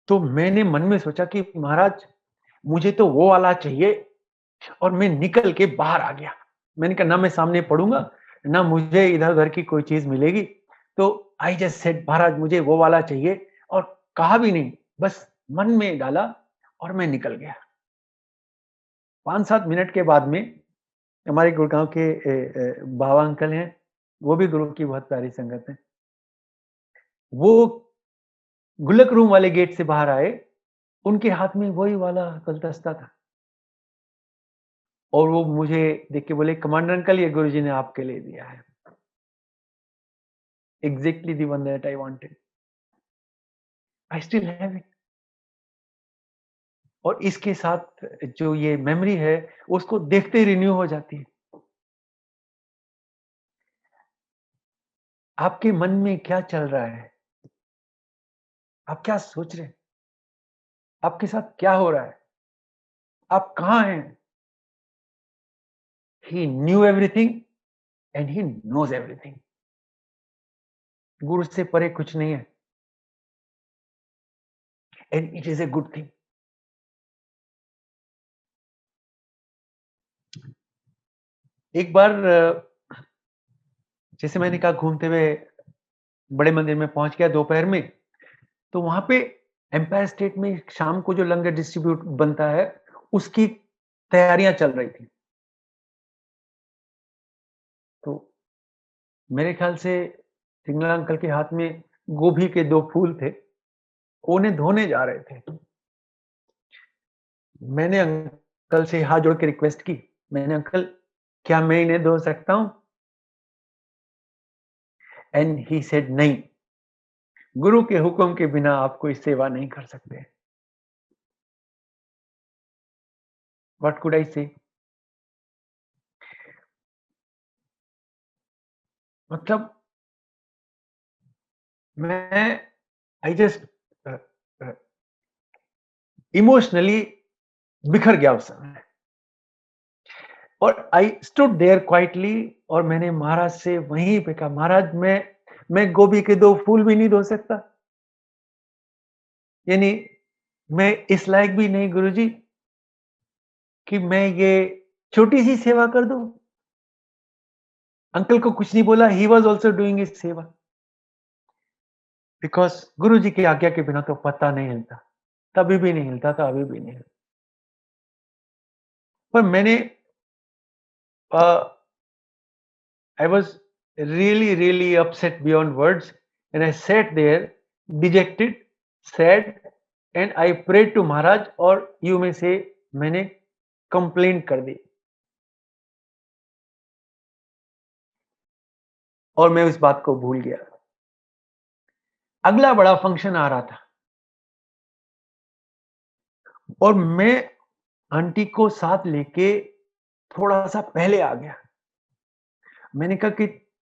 तो मैंने मन में सोचा कि महाराज मुझे तो वो वाला चाहिए और मैं निकल के बाहर आ गया। मैंने कहा ना मैं सामने पढ़ूँगा, ना मुझे इधर-उधर की कोई चीज़ मिलेगी। तो आई जस्ट सेड महाराज मुझे वो वाला चाहिए और कहा भी नहीं, बस मन में डाला और मैं निकल गया। 5-7 मिनट के बाद में हमारे गुड़गाँव के बाबा अंकल हैं, वो भी गुरु की बहुत प्यारी संगत है। वो गुल्लक रूम वाले गेट से बाहर आए, उनके हाथ में वही वाला गुलदस्ता था और वो मुझे देख के बोले, "कमांडर अंकल ये गुरुजी ने आपके लिए दिया है। Exactly the one that I wanted. I still have it." और इसके साथ जो ये मेमोरी है, उसको देखते ही रिन्यू हो जाती है। आपके मन में क्या चल रहा है? आप क्या सोच रहे हैं? आपके साथ क्या हो रहा है? आप कहाँ हैं? He knew everything and he knows everything. गुरु से परे कुछ नहीं है and it is a good thing. एक बार जैसे मैंने कहा घूमते हुए बड़े मंदिर में पहुँच गया दोपहर में, तो वहाँ पे एम्पायर स्टेट में शाम को जो लंगर डिस्ट्रीब्यूट बनता है, उसकी तैयारियाँ चल रही थी। तो मेरे ख़्याल से सिंगला अंकल के हाथ में गोभी के 2 फूल थे, वो उन्हें धोने जा रहे थे। मैंने अंकल से हाथ जोड़ के रिक्वेस्ट की, मैंने अंकल क्या मैं इन्हें धो सकता हूँ? एंड ही सेड नहीं, गुरु के हुक्म के बिना आप कोई सेवा नहीं कर सकते। व्हाट कुड आई से? मतलब मैं आई जस्ट इमोशनली बिखर गया उस समय। और आई स्टूड देयर क्वाइटली, और मैंने महाराज से वहीं पे कहा, महाराज मैं गोभी के 2 फूल भी नहीं धो सकता। यानी मैं इस लायक भी नहीं गुरुजी कि मैं ये छोटी-सी सेवा कर दूँ। अंकल को कुछ नहीं बोला, he was also doing his सेवा। बिकॉज़ गुरुजी की आज्ञा के बिना तो पत्ता नहीं हिलता। तभी भी नहीं हिलता था, अभी भी नहीं हिलता। पर मैंने uh, I was really upset beyond words, and I sat there dejected, sad, and I prayed to Maharaj, और you may say मैंने कंप्लेंट कर दी और मैं उस बात को भूल गया। अगला बड़ा फंक्शन आ रहा था और मैं आंटी को साथ लेके थोड़ा सा पहले आ गया। मैंने कहा कि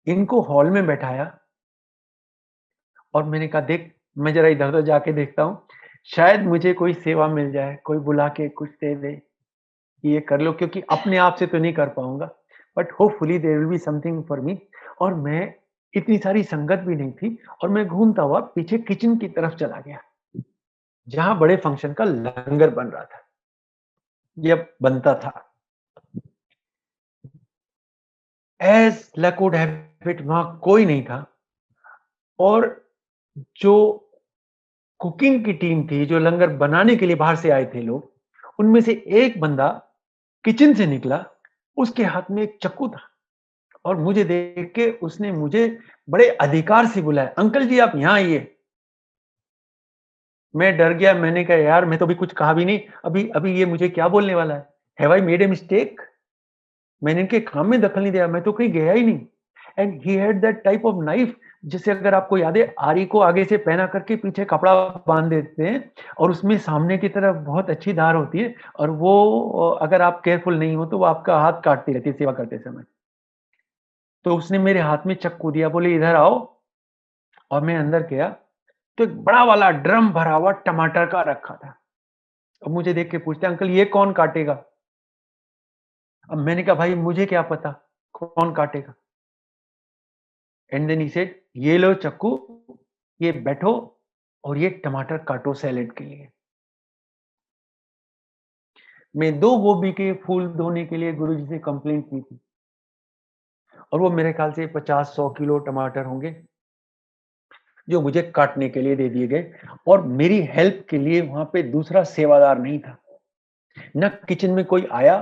इनको हॉल में बैठाया और मैंने कहा देख, मैं जरा इधर-उधर जाके देखता हूँ, शायद मुझे कोई सेवा मिल जाए, कोई बुला के कुछ दे दे, ये कर लो, क्योंकि अपने आप से तो नहीं कर पाऊँगा, but hopefully there will be something for me. और मैं इतनी सारी संगत भी नहीं थी और मैं घूमता हुआ पीछे किचन की तरफ चला गया, जहाँ बड़े फंक्शन का लंगर बन रहा था, या बनता था। As luck would have it, वहाँ कोई नहीं था और जो कुकिंग की टीम थी, जो लंगर बनाने के लिए बाहर से आए थे लोग, उनमें से एक बंदा किचन से निकला, उसके हाथ में एक चाकू था और मुझे देख के उसने मुझे बड़े अधिकार से बुलाया, अंकल जी आप यहाँ आइए। मैं डर गया, मैंने कहा यार मैं तो अभी कुछ कहा भी नहीं, अभी अभी ये मुझे क्या बोलने वाला है? Have I made a mistake? मैंने इनके काम में दखल नहीं दिया, मैं तो कहीं गया ही नहीं। And he had that type of knife, जिसे अगर आपको याद है आरी को आगे से पहना करके पीछे कपड़ा बांध देते हैं और उसमें सामने की तरफ बहुत अच्छी धार होती है और वो अगर आप केयरफुल नहीं हो तो वो आपका हाथ काटती रहती है सेवा करते समय। तो उसने मेरे हाथ में चाकू दिया, बोले इधर आओ, और मैं अंदर गया तो एक बड़ा वाला ड्रम भरा हुआ टमाटर का रखा था। अब मुझे देख के पूछते अंकल ये कौन काटेगा? अब मैंने कहा भाई मुझे क्या पता कौन काटेगा। एंड देन ही सेड ये लो चाकू, ये बैठो और ये टमाटर काटो सैलेड के लिए। मैं 2 गोभी के फूल धोने के लिए गुरुजी से कंप्लेंट की थी और वो मेरे ख्याल से 50-100 किलो टमाटर होंगे, जो मुझे काटने के लिए दे दिए गए और मेरी हेल्प के लिए वहाँ पे दूसरा सेवादार नहीं था। ना किचन में कोई आया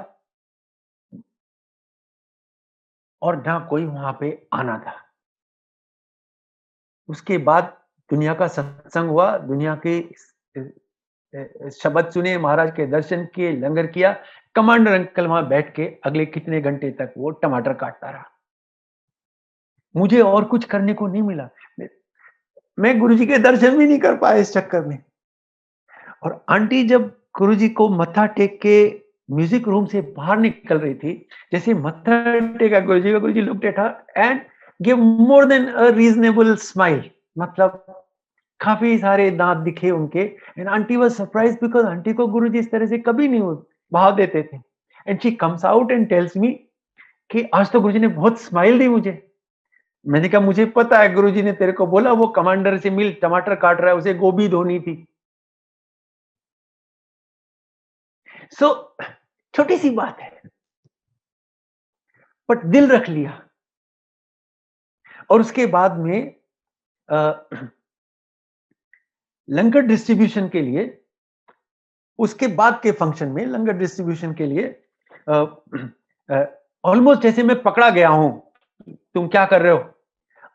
और ना कोई वहाँ पे आना था। उसके बाद दुनिया का सत्संग हुआ, दुनिया के शब्द सुने, महाराज के दर्शन किए, लंगर किया। कमांडर अंकल वहाँ बैठ के अगले कितने घंटे तक वो टमाटर काटता रहा। मुझे और कुछ करने को नहीं मिला। मैं गुरुजी के दर्शन भी नहीं कर पाया इस चक्कर में। और आंटी जब गुरुजी को मत्था टेक के म्यूजिक रूम से बाहर निकल रही थी, जैसे मत्था टेका गुरुजी का, Guruji looked at her and give more than a reasonable smile. मतलब काफ़ी सारे दाँत दिखे उनके and aunty was surprised because aunty को गुरुजी इस तरह से कभी नहीं भाव देते थे। And she comes out and tells me कि आज तो गुरुजी ने बहुत स्माइल दी मुझे। मैंने कहा मुझे पता है गुरुजी ने तेरे को बोला वो कमांडर से मिल, टमाटर काट रहा है, उसे गोभी धोनी थी। सो छोटी सी बात है, बट दिल रख लिया। और उसके बाद में अ, लंगर डिस्ट्रीब्यूशन के लिए, उसके बाद के फंक्शन में लंगर डिस्ट्रीब्यूशन के लिए ऑलमोस्ट जैसे मैं पकड़ा गया हूं, तुम क्या कर रहे हो?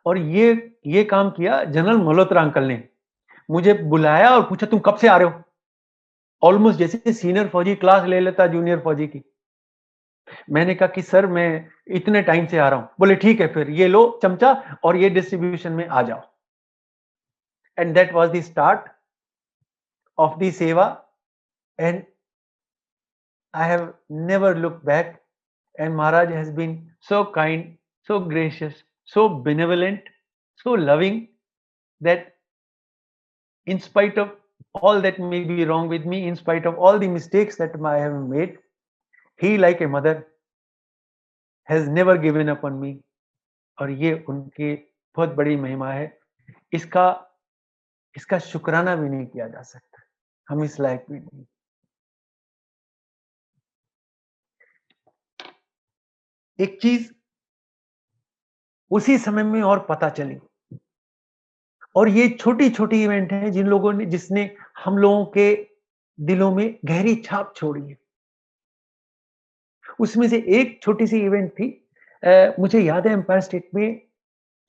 और ये काम किया जनरल मल्होत्रा अंकल ने। मुझे बुलाया और पूछा तुम कब से आ रहे हो? ऑलमोस्ट जैसे सीनियर फौजी क्लास ले लेता जूनियर फौजी की। मैंने कहा कि सर मैं इतने टाइम से आ रहा हूं। बोले ठीक है फिर ये लो चमचा और ये डिस्ट्रीब्यूशन में आ जाओ। and that was the start of the seva, and I have never looked back, and Maharaj has been so kind, so gracious, so benevolent, so loving that in spite of all that may be wrong with me, in spite of all the mistakes that I have made, he like a mother has never given up on me. और ये उनकी बहुत बड़ी महिमा है। इसका इसका शुक्राना भी नहीं किया जा सकता। हम इस लायक भी नहीं। एक चीज उसी समय में और पता चली, और ये छोटी-छोटी इवेंट है जिसने हम लोगों के दिलों में गहरी छाप छोड़ी है। उसमें से एक छोटी-सी इवेंट थी, मुझे याद है एम्पायर स्टेट में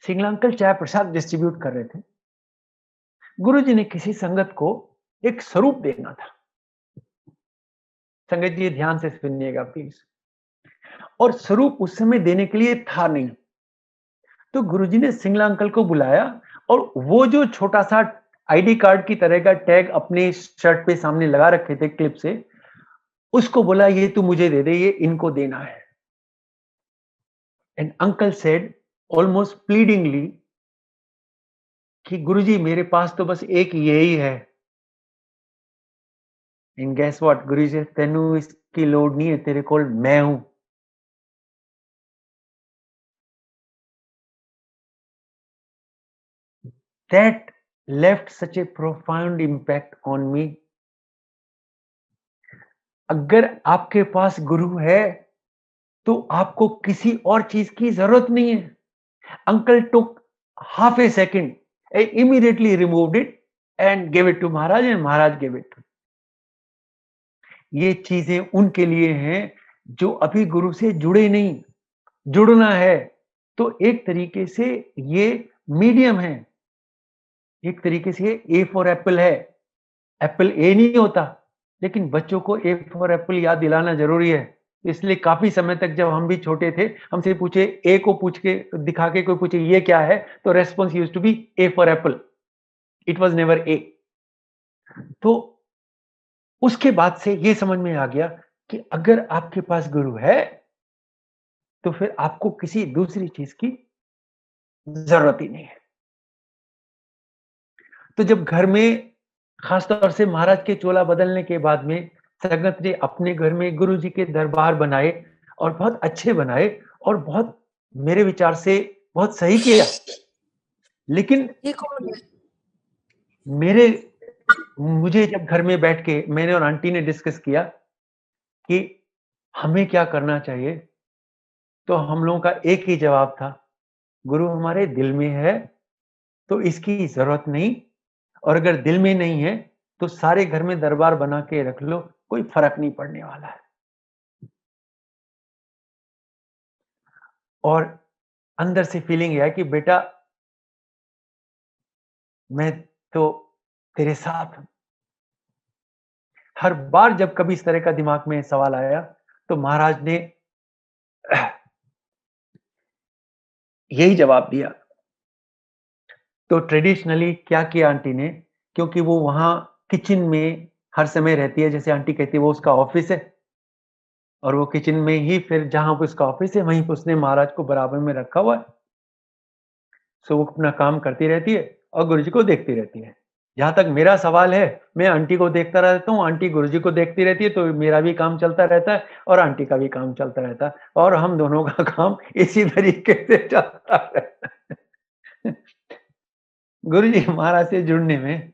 सिंगला अंकल चाय प्रसाद डिस्ट्रीब्यूट कर रहे थे। गुरुजी ने किसी संगत को एक स्वरूप देना था। संगत जी ध्यान से सुनिएगा प्लीज। और स्वरूप उस समय देने के लिए था नहीं, तो गुरुजी ने सिंगला अंकल को बुलाया और वो जो छोटा सा आईडी कार्ड की तरह का टैग अपने शर्ट पे सामने लगा रखे थे क्लिप से, उसको बोला ये तू मुझे दे दे, ये इनको देना है। एंड अंकल सेड ऑलमोस्ट प्लीडिंगली कि गुरुजी मेरे पास तो बस एक यही है। एंड गेस व्हाट, गुरुजी से तेनू इसकी लोड नहीं है, तेरे कोल मैं हूं। That left such a profound impact on me. अगर आपके पास गुरु है तो आपको किसी और चीज की जरूरत नहीं है। Uncle took half a second, I immediately removed it and gave it to Maharaj, and Maharaj gave it to me. ये चीजें उनके लिए हैं जो अभी गुरु से जुड़े नहीं। जुड़ना है तो एक तरीके से ये मीडियम है, एक तरीके से ए फॉर एप्पल है। एप्पल ए नहीं होता, लेकिन बच्चों को ए फॉर एप्पल याद दिलाना जरूरी है। इसलिए काफी समय तक जब हम भी छोटे थे, हमसे पूछे ए को पूछ के दिखा के कोई पूछे ये क्या है, तो response used to be A for apple, it was never A. तो उसके बाद से ये समझ में आ गया कि अगर आपके पास गुरु है तो फिर आपको किसी दूसरी चीज की जरूरत ही नहीं है। तो जब घर में खासतौर से महाराज के चोला बदलने के बाद में संगत ने अपने घर में गुरु जी के दरबार बनाए, और बहुत अच्छे बनाए, और बहुत मेरे विचार से बहुत सही किया। लेकिन ये कौन है? मुझे जब घर में बैठ के मैंने और आंटी ने डिस्कस किया कि हमें क्या करना चाहिए, तो हम लोगों का एक ही जवाब था, गुरु हमारे दिल में है तो इसकी जरूरत नहीं, और अगर दिल में नहीं है तो सारे घर में दरबार बना के रख लो, कोई फर्क नहीं पड़ने वाला है। और अंदर से फीलिंग यह है कि बेटा मैं तो तेरे साथ हूं। हर बार जब कभी इस तरह का दिमाग में सवाल आया तो महाराज ने यही जवाब दिया। तो ट्रेडिशनली क्या किया आंटी ने, क्योंकि वो वहां किचन में हर समय रहती है, जैसे आंटी कहती है वो उसका ऑफिस है, और वो किचन में ही फिर जहां पे उसका ऑफिस है वहीं पे उसने महाराज को बराबर में रखा हुआ है। सो वो अपना काम करती रहती है और गुरुजी को देखती रहती है। जहां तक मेरा सवाल है, मैं आंटी को देखता रहता हूँ, आंटी गुरुजी को देखती रहती है, तो मेरा भी काम चलता रहता है और आंटी का भी काम चलता रहता है, और हम दोनों का काम इसी तरीके से चलता रहता है। गुरुजी महाराज से जुड़ने में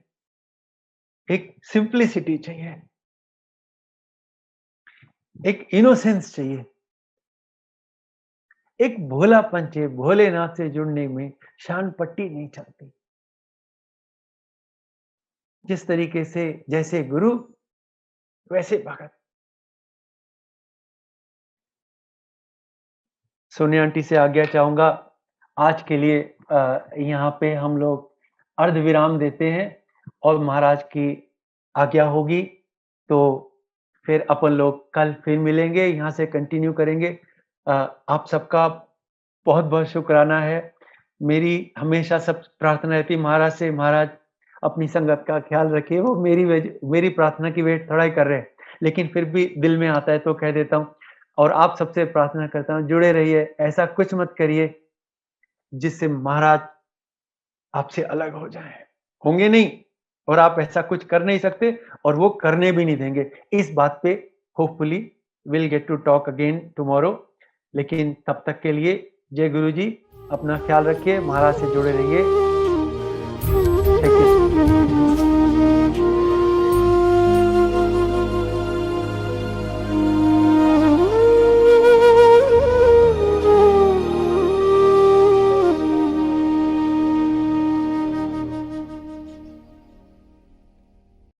एक सिंप्लिसिटी चाहिए, एक इनोसेंस चाहिए, एक भोलापन चाहिए। भोलेनाथ से जुड़ने में शान पट्टी नहीं चलती। जिस तरीके से जैसे गुरु वैसे भगत। सोनिया आंटी से आज्ञा चाहूंगा, आज के लिए यहाँ पे हम लोग अर्ध विराम देते हैं, और महाराज की आज्ञा होगी तो फिर अपन लोग कल फिर मिलेंगे, यहाँ से कंटिन्यू करेंगे। आप सबका बहुत बहुत शुक्राना है। मेरी हमेशा सब प्रार्थना रहती महाराज से, महाराज अपनी संगत का ख़्याल रखिए। वो मेरी प्रार्थना की वेट थोड़ा ही कर रहे हैं, लेकिन फिर भी दिल में आता है तो कह देता हूँ। और आप सबसे प्रार्थना करता हूँ, जुड़े रहिए, ऐसा कुछ मत करिए जिससे महाराज आपसे अलग हो जाएँ। होंगे नहीं, और आप ऐसा कुछ कर नहीं सकते और वो करने भी नहीं देंगे। इस बात पे hopefully will get to talk again tomorrow. लेकिन तब तक के लिए जय गुरु जी, अपना ख़्याल रखिए, महाराज से जुड़े रहिए।